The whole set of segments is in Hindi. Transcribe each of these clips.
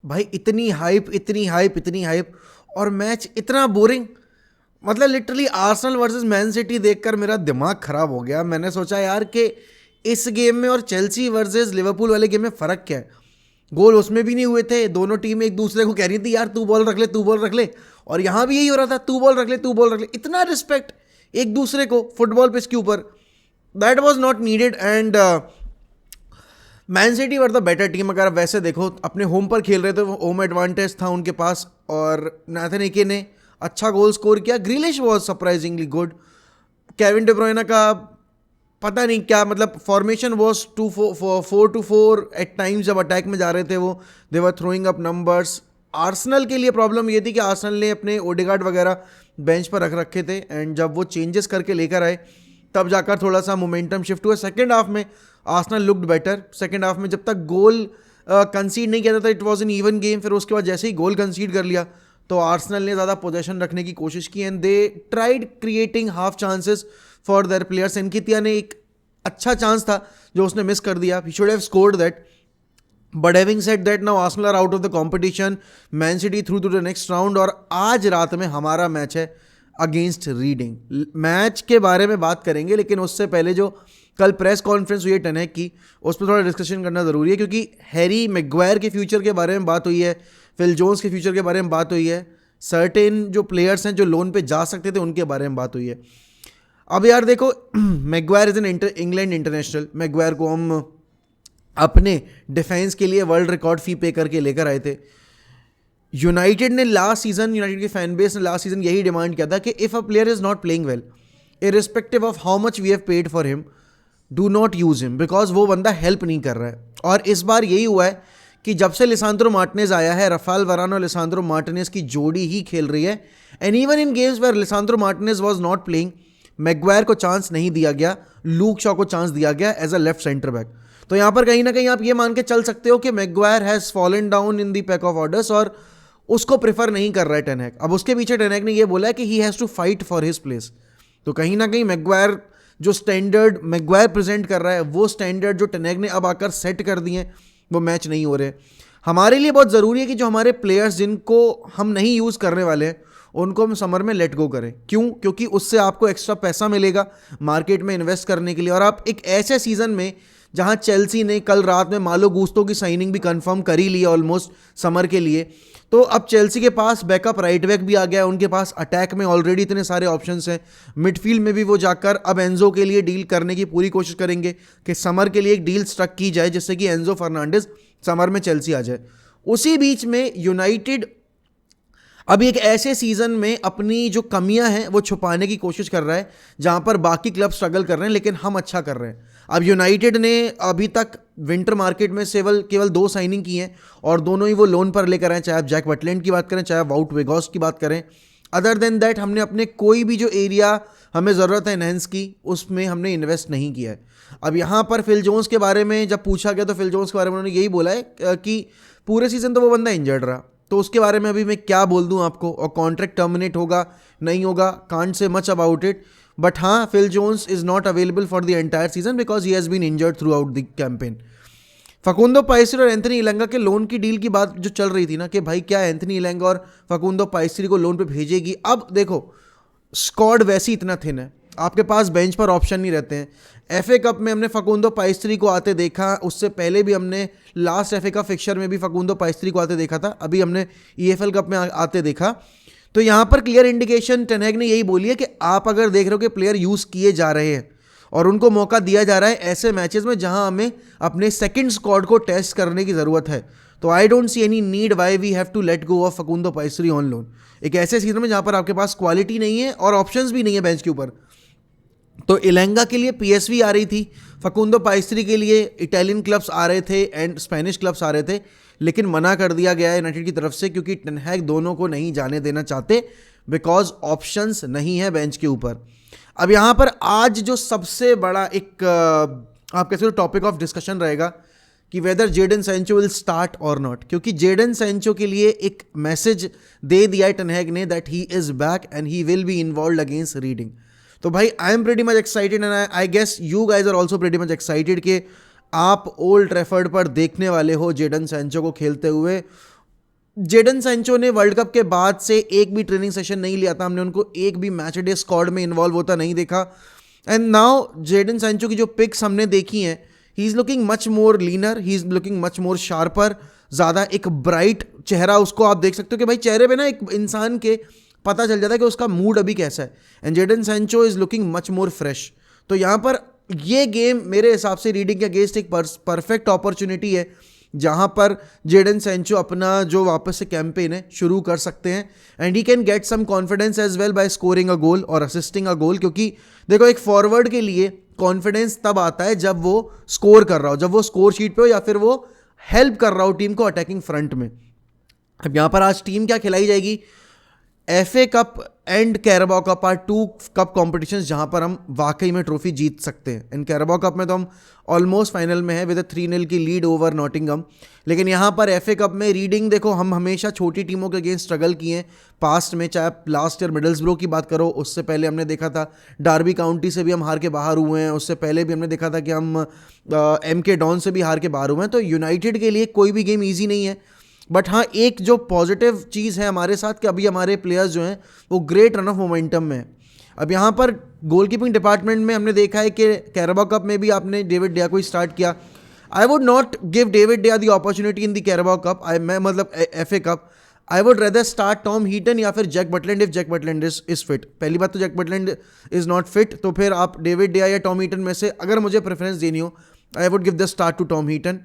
भाई इतनी हाइप इतनी हाइप इतनी हाइप, और मैच इतना बोरिंग। मतलब literally Arsenal versus man city देखकर मेरा दिमाग खराब हो गया। मैंने सोचा यार कि इस गेम में और चेल्सी वर्सेस लिवरपूल वाले गेम में फ़र्क क्या है। गोल उसमें भी नहीं हुए थे, दोनों टीम एक दूसरे को कह रही थी यार तू बॉल रख ले तू बॉल रख ले, और यहाँ भी यही हो रहा था तू बॉल रख ले तू बॉल रख ले। इतना रिस्पेक्ट एक दूसरे को फुटबॉल पिच के ऊपर, that was not needed. And man city were the better team. अगर आप वैसे देखो अपने होम पर खेल रहे थे, होम एडवांटेज था उनके पास, और नाथन एके ने अच्छा गोल स्कोर किया। ग्रिलिश was surprisingly good. Kevin day ब्रुयने का पता नहीं क्या, मतलब फॉर्मेशन वॉज 4-2-4 एट टाइम्स। जब अटैक में जा रहे थे वो, दे वर थ्रोइंग अप नंबर्स। आर्सेनल के लिए प्रॉब्लम ये थी कि आर्सेनल ने अपने ओडेगार्ड वगैरह बेंच पर रख रखे थे, एंड जब वो चेंजेस करके लेकर आए तब जाकर थोड़ा सा मोमेंटम शिफ्ट हुआ। सेकेंड हाफ में Arsenal looked better. Second half में जब तक गोल कंसीड नहीं किया था, it was an even game. फिर उसके बाद जैसे ही गोल कंसीड कर लिया तो आर्सेनल ने ज़्यादा पोजेशन रखने की कोशिश की, and they tried creating half chances for their players. Nketiah ने एक अच्छा चांस था जो उसने मिस कर दिया, he should have scored that. But having said that, now Arsenal are out of the competition, Man City through to the next round, और आज रात में हमारा मैच है अगेंस्ट रीडिंग। मैच के बारे में बात करेंगे, लेकिन उससे पहले जो कल प्रेस कॉन्फ्रेंस हुई है टेन हैग की, उस पर थोड़ा डिस्कशन करना ज़रूरी है, क्योंकि हैरी मैग्वायर के फ्यूचर के बारे में बात हुई है, फिल जोन्स के फ्यूचर के बारे में बात हुई है, सर्टेन जो प्लेयर्स हैं जो लोन पे जा सकते थे उनके बारे में बात हुई है। अब यार देखो, Maguire is an England international. Maguire को हम अपने डिफेंस के लिए वर्ल्ड रिकॉर्ड फी पे करके लेकर आए थे। यूनाइटेड ने लास्ट सीजन, यूनाइटेड की फैन बेस ने लास्ट सीजन यही डिमांड किया था कि if a player is not playing well, irrespective of how much we have paid for him, do not use him, because वो बंदा हेल्प नहीं कर रहा है। और इस बार यही हुआ है कि जब से लिसांद्रो मार्टिनेज आया है, राफेल वरान और लिसांद्रो मार्टिनेज की जोड़ी ही खेल रही है। And even in games where Lisandro Martinez was not playing, Maguire को चांस नहीं दिया गया, लूक शॉ को चांस दिया गया as a left centre back. तो यहाँ पर कहीं ना कहीं आप ये मान के चल सकते हो कि Maguire has fallen down in the pack of orders, और उसको प्रेफर नहीं कर रहा है टेन हैग। अब उसके पीछे टेन हैग ने ये बोला है कि he has to fight for his place. तो कहीं ना कहीं मैग्वायर जो स्टैंडर्ड मैग्वायर प्रेजेंट कर रहा है, वो स्टैंडर्ड जो टेन हैग ने अब आकर सेट कर दिए, वो मैच नहीं हो रहे। हमारे लिए बहुत ज़रूरी है कि जो हमारे प्लेयर्स जिनको हम नहीं यूज़ करने वाले हैं उनको हम समर में लेट गो करें। क्यों? क्योंकि उससे आपको एक्स्ट्रा पैसा मिलेगा मार्केट में इन्वेस्ट करने के लिए। और आप एक ऐसे सीज़न में जहां चेल्सी ने कल रात में मालो गुस्तो की साइनिंग भी कंफर्म कर ही ली है ऑलमोस्ट समर के लिए, तो अब चेल्सी के पास बैकअप राइट बैक भी आ गया है, उनके पास अटैक में ऑलरेडी इतने सारे ऑप्शंस हैं, मिडफील्ड में भी वो जाकर अब एंजो के लिए डील करने की पूरी कोशिश करेंगे कि समर के लिए एक डील स्ट्रक की जाए जिससे कि एंजो फर्नांडिस समर में चेल्सी आ जाए। उसी बीच में यूनाइटेड अभी एक ऐसे सीजन में अपनी जो कमियां हैं वो छुपाने की कोशिश कर रहा है जहां पर बाकी क्लब स्ट्रगल कर रहे हैं, लेकिन हम अच्छा कर रहे हैं। अब यूनाइटेड ने अभी तक विंटर मार्केट में केवल 2 साइनिंग की हैं, और दोनों ही वो लोन पर लेकर आए, चाहे आप जैक बटलैंड की बात करें, चाहे आप वाउट वेगॉस की बात करें। अदर देन दैट हमने अपने कोई भी जो एरिया हमें ज़रूरत है एनहेंस की, उसमें हमने इन्वेस्ट नहीं किया है। अब यहाँ पर फिल जोन्स के बारे में जब पूछा गया तो फिल जोन्स के बारे में उन्होंने यही बोला है कि पूरे सीजन तो वो बंदा इंजर्ड रहा, तो उसके बारे में अभी मैं क्या बोल दूं आपको, और कॉन्ट्रैक्ट टर्मिनेट होगा नहीं होगा, can't say much about it. But हाँ, Phil Jones is not available for the entire season because he has been injured throughout the campaign. Facundo Pellistri और एंथनी इलंगा के लोन की डील की बात जो चल रही थी ना, कि भाई क्या एंथनी इलंगा और फकुंदो पाइस्री को लोन पे भेजेगी। अब देखो, स्क्वाड वैसी इतना थिन है, आपके पास बेंच पर ऑप्शन नहीं रहते हैं। एफए कप में हमने फकुंदो पाइस्त्री को आते देखा, उससे पहले भी हमने लास्ट एफए कप फिक्चर में भी फकुंदो पाइस्त्री को आते देखा था, अभी हमने ईएफएल कप में आते देखा। तो यहाँ पर क्लियर इंडिकेशन टेन हैग ने यही बोली है कि आप अगर देख रहे हो कि प्लेयर यूज़ किए जा रहे हैं और उनको मौका दिया जा रहा है ऐसे मैचेस में जहां हमें अपने सेकंड स्क्वाड को टेस्ट करने की ज़रूरत है, तो I don't see any need why we have to let go of Facundo Pellistri on loan. एक ऐसे सीजन में जहां पर आपके पास क्वालिटी नहीं है और ऑप्शंस भी नहीं है बेंच के ऊपर। तो इलेंगा के लिए पीएसवी आ रही थी, फकुंदो पाइस्त्री के लिए इटालियन क्लब्स आ रहे थे एंड स्पेनिश क्लब्स आ रहे थे, लेकिन मना कर दिया गया है यूनाइटेड की तरफ से, क्योंकि टेन हैग दोनों को नहीं जाने देना चाहते बिकॉज ऑप्शंस नहीं है बेंच के ऊपर। अब यहाँ पर आज जो सबसे बड़ा एक आप कैसे टॉपिक ऑफ डिस्कशन रहेगा कि whether Jadon Sancho will start और नॉट, क्योंकि जेडन सैंचो के लिए एक मैसेज दे दिया है टेन हैग ने that he is back and he will be involved against Reading. तो भाई I am pretty much excited and I guess you guys are also pretty much excited कि आप ओल्ड ट्रैफर्ड पर देखने वाले हो जेडन सैंचो को खेलते हुए। जेडन सैंचो ने वर्ल्ड कप के बाद से एक भी ट्रेनिंग सेशन नहीं लिया था, हमने उनको एक भी मैच डे स्क्वाड में इन्वॉल्व होता नहीं देखा। एंड नाउ जेडन सैंचो की जो पिक्स हमने देखी हैं, he is looking much more linear, he is looking much more sharper, ज़्यादा एक ब्राइट चेहरा उसको आप देख सकते हो कि भाई चेहरे पे ना एक इंसान के पता चल जाता है कि उसका मूड अभी कैसा है। And Jadon Sancho is looking much more fresh. तो यहाँ पर ये गेम मेरे हिसाब से रीडिंग के अगेंस्ट एक परफेक्ट अपॉर्चुनिटी है, जहाँ पर जेडन सैंचो अपना जो वापस से कैंपेन है शुरू कर सकते हैं। And he can get some confidence as well by scoring a goal और असिस्टिंग अ गोल, क्योंकि देखो एक फॉरवर्ड के लिए कॉन्फिडेंस तब आता है जब वो स्कोर कर रहा हो, जब वो स्कोर शीट पे हो या फिर वो हेल्प कर रहा हो टीम को अटैकिंग फ्रंट में। अब यहाँ पर आज टीम क्या खिलाई जाएगी, FA Cup and Carabao Cup are 2 cup competitions जहाँ पर हम वाकई में ट्रॉफी जीत सकते हैं। इन कैराबाओ कप में तो हम ऑलमोस्ट फाइनल में है विद 3-0 की लीड ओवर नॉटिंघम, लेकिन यहाँ पर एफए कप में रीडिंग देखो, हम हमेशा छोटी टीमों के अगेंस्ट स्ट्रगल किए हैं पास्ट में, चाहे आप लास्ट ईयर मिडल्सब्रो की बात करो, उससे पहले हमने देखा था डार्बी काउंटी से भी हम हार के बाहर हुए हैं, उससे पहले भी हमने देखा था कि हम MK डॉन से भी हार के बाहर हुए हैं। तो यूनाइटेड के लिए कोई भी गेम ईजी नहीं है। बट हाँ, एक जो पॉजिटिव चीज़ है हमारे साथ कि अभी हमारे प्लेयर्स जो हैं वो ग्रेट रन ऑफ मोमेंटम में है। अब यहाँ पर गोलकीपिंग डिपार्टमेंट में हमने देखा है कि कैराबाओ कप में भी आपने डेविड डिया को ही स्टार्ट किया। I would not give David de Gea the opportunity in the Carabao Cup, मैं मतलब FA cup. I would rather start Tom Heaton या फिर Jack Butland if Jack Butland is fit. पहली बात तो Jack Butland is not fit, तो फिर आप डेविड डिया या टॉम हीटन में से अगर मुझे प्रेफरेंस देनी हो, I would give the start to Tom Heaton.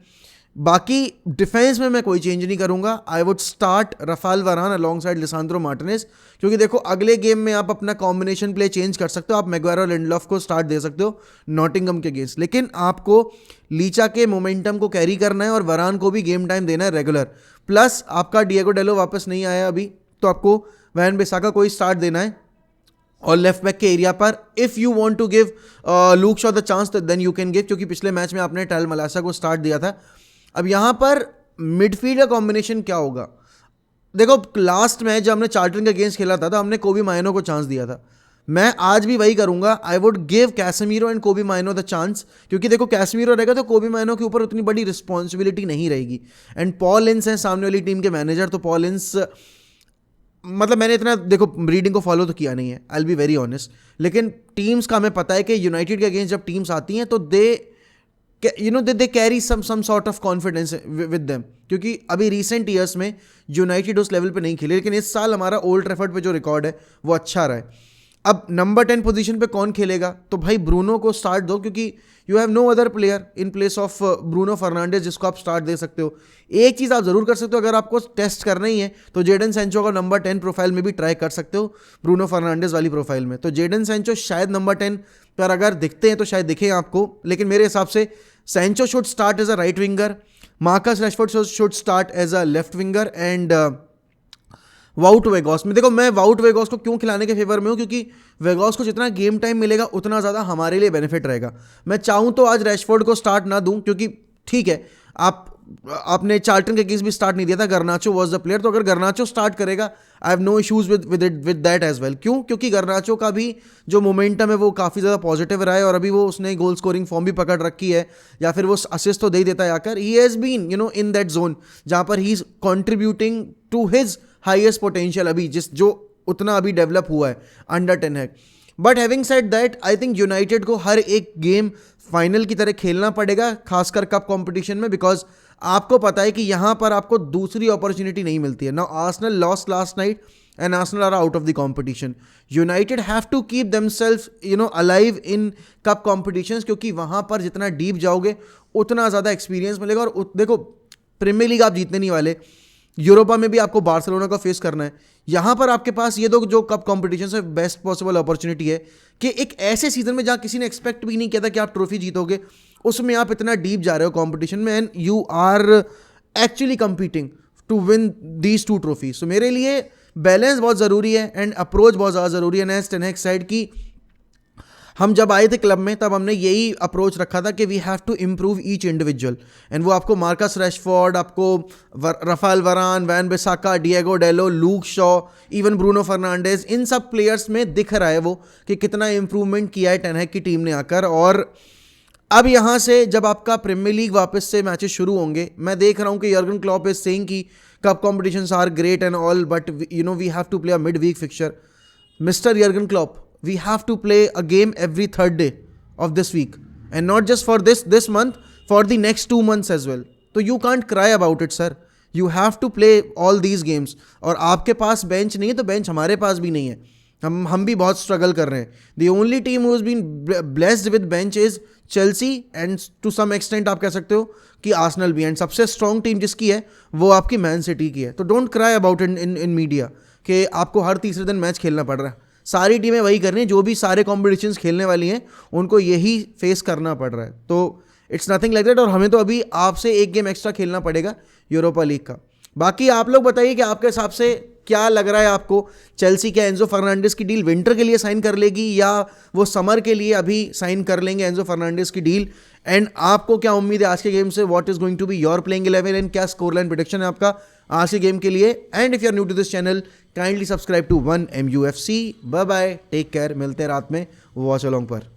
बाकी डिफेंस में मैं कोई चेंज नहीं करूंगा। I would start Raphael Varane alongside Lisandro Martinez, क्योंकि देखो अगले गेम में आप अपना कॉम्बिनेशन प्ले चेंज कर सकते हो, आप मैग्वायर और लिंडलॉफ को स्टार्ट दे सकते हो नॉटिंघम के अगेंस्ट, लेकिन आपको लीचा के मोमेंटम को कैरी करना है और वरान को भी गेम टाइम देना है रेगुलर। प्लस आपका डिएगो डेलो वापस नहीं आया अभी, तो आपको वैन बिसाका को ही स्टार्ट देना है। और लेफ्ट बैक के एरिया पर if you want to give Luke Shaw the chance then you can give, क्योंकि पिछले मैच में आपने टाइल मलासा को स्टार्ट दिया था। अब यहाँ पर मिडफील्ड का कॉम्बिनेशन क्या होगा, देखो लास्ट मैच जब हमने चार्ल्टन के अगेंस्ट खेला था तो हमने कोबी मायनो को चांस दिया था। मैं आज भी वही करूंगा, I would give Casemiro and कोबी मायनो द चांस, क्योंकि देखो कैसेमीरो रहेगा तो कोबी मायनो के ऊपर उतनी बड़ी रिस्पॉन्सिबिलिटी नहीं रहेगी। एंड पॉल इंस हैं सामने वाली टीम के मैनेजर, तो पॉल इंस मतलब मैंने इतना देखो रीडिंग को फॉलो तो किया नहीं है, I will be very honest, लेकिन टीम्स का हमें पता है कि यूनाइटेड के अगेंस्ट जब टीम्स आती हैं तो they carry some sort of confidence with them, क्योंकि अभी रिसेंट ईयर्स में यूनाइटेड उस लेवल पे नहीं खेली, लेकिन इस साल हमारा ओल्ड ट्रैफर्ड पे जो रिकॉर्ड है वो अच्छा रहा है। अब नंबर 10 पोजीशन पे कौन खेलेगा, तो भाई ब्रूनो को स्टार्ट दो, क्योंकि you have no other player in place of Bruno Fernandes जिसको आप स्टार्ट दे सकते हो। एक चीज़ आप ज़रूर कर सकते हो, अगर आपको टेस्ट करना ही है तो जेडन सैंचो का नंबर 10 प्रोफाइल में भी ट्राई कर सकते हो, ब्रूनो फर्नांडिस वाली प्रोफाइल में। तो जेडन सैंचो शायद नंबर 10 पर अगर दिखते हैं तो शायद दिखे आपको, लेकिन मेरे हिसाब से Sancho should start as a right winger, Marcus Rashford should start as a left winger, and Wout वेगॉस में देखो मैं वाउट वेगॉस को क्यों खिलाने के फेवर में हूँ, क्योंकि वेगॉस को जितना गेम टाइम मिलेगा उतना ज़्यादा हमारे लिए बेनिफिट रहेगा। मैं चाहूँ तो आज रैशफोर्ड को स्टार्ट ना दूँ, क्योंकि ठीक है आपने चार्ल्टन के अगेंस्ट भी स्टार्ट नहीं दिया था, गर्नाचो वाज द प्लेयर, तो अगर गर्नाचो स्टार्ट करेगा I have no issues with that as well. क्यों, क्योंकि गर्नाचो का भी जो मोमेंटम है वो काफ़ी ज़्यादा पॉजिटिव रहा है, और अभी वो उसने गोल स्कोरिंग फॉर्म भी पकड़ रखी है, या फिर वो असिस्ट तो दे ही देता है आकर। He has been in that zone जहाँ पर he is contributing to his highest potential अभी, जो उतना अभी डेवलप हुआ है अंडर 10 है। But having said that I think United को हर एक गेम फाइनल की तरह खेलना पड़ेगा, खासकर कप कंपटीशन में, बिकॉज आपको पता है कि यहाँ पर आपको दूसरी अपॉर्चुनिटी नहीं मिलती है। Now Arsenal lost last night and Arsenal are out of the competition. United have to keep themselves alive in cup competitions, क्योंकि वहाँ पर जितना डीप जाओगे उतना ज़्यादा एक्सपीरियंस मिलेगा। और देखो प्रीमियर लीग आप जीतने नहीं वाले, यूरोपा में भी आपको बार्सिलोना को फेस करना है, यहाँ पर आपके पास ये दो जो कप कॉम्पिटिशन से बेस्ट पॉसिबल अपॉर्चुनिटी है कि एक ऐसे सीजन में जहाँ किसी ने एक्सपेक्ट भी नहीं किया था कि आप ट्रॉफी जीतोगे, उसमें आप इतना डीप जा रहे हो कंपटीशन में, and you are actually competing to win these 2 trophies. So मेरे लिए बैलेंस बहुत ज़रूरी है एंड अप्रोच बहुत ज़्यादा ज़रूरी है। नेक्स्ट टेन साइड की हम जब आए थे क्लब में तब हमने यही अप्रोच रखा था कि we have to improve each individual, and वो आपको मार्कस रैशफोर्ड, आपको Raphael Varane, Wan Bissaka, Diogo Dalot, Luke Shaw, even Bruno Fernandes, इन सब प्लेयर्स में दिख रहा है वो कि कितना इम्प्रूवमेंट किया है टेन हैग की टीम ने आकर। और अब यहाँ से जब आपका प्रीमियर लीग वापस से मैचेस शुरू होंगे, मैं देख रहा हूँ कि यर्गन क्लॉप इज सेइंग कि cup competitions are great and all, but you know we have to play a midweek fixture. Mister Jurgen Klopp, we have to play a game every third day of this week, and not just for this month, for the next 2 months as well. So you can't cry about it, sir. You have to play all these games. और आपके पास बेंच नहीं है तो बेंच हमारे पास भी नहीं है. हम भी बहुत स्ट्रगल कर रहे हैं. The only team who has been blessed with bench is Chelsea, and to some extent आप कह सकते हो कि आर्सेनल भी. एंड सबसे स्ट्रॉन्ग टीम जिसकी है वो आपकी मैन सिटी की है. तो don't cry about in media कि आपको हर तीसरे दिन मैच खेलना पड़ रहा है. सारी टीमें वही कर रही हैं, जो भी सारे कॉम्पिटिशन्स खेलने वाली हैं उनको यही फेस करना पड़ रहा है. तो इट्स नथिंग लाइक दैट. और हमें तो अभी आपसे एक गेम एक्स्ट्रा खेलना पड़ेगा यूरोपा लीग का. बाकी आप लोग बताइए कि आपके हिसाब से क्या लग रहा है आपको, चेल्सी क्या एंजो फर्नांडिस की डील विंटर के लिए साइन कर लेगी या वो समर के लिए अभी साइन कर लेंगे एंजो फर्नांडिस की डील? एंड आपको क्या उम्मीद है आज के गेम से? What is going to be your playing 11 and क्या स्कोर लाइन प्रेडिक्शन है आपका आज के गेम के लिए? And if you are new to this channel, kindly subscribe to 1MUFC. Bye bye, take care, मिलते हैं रात में वॉच अलोंग पर.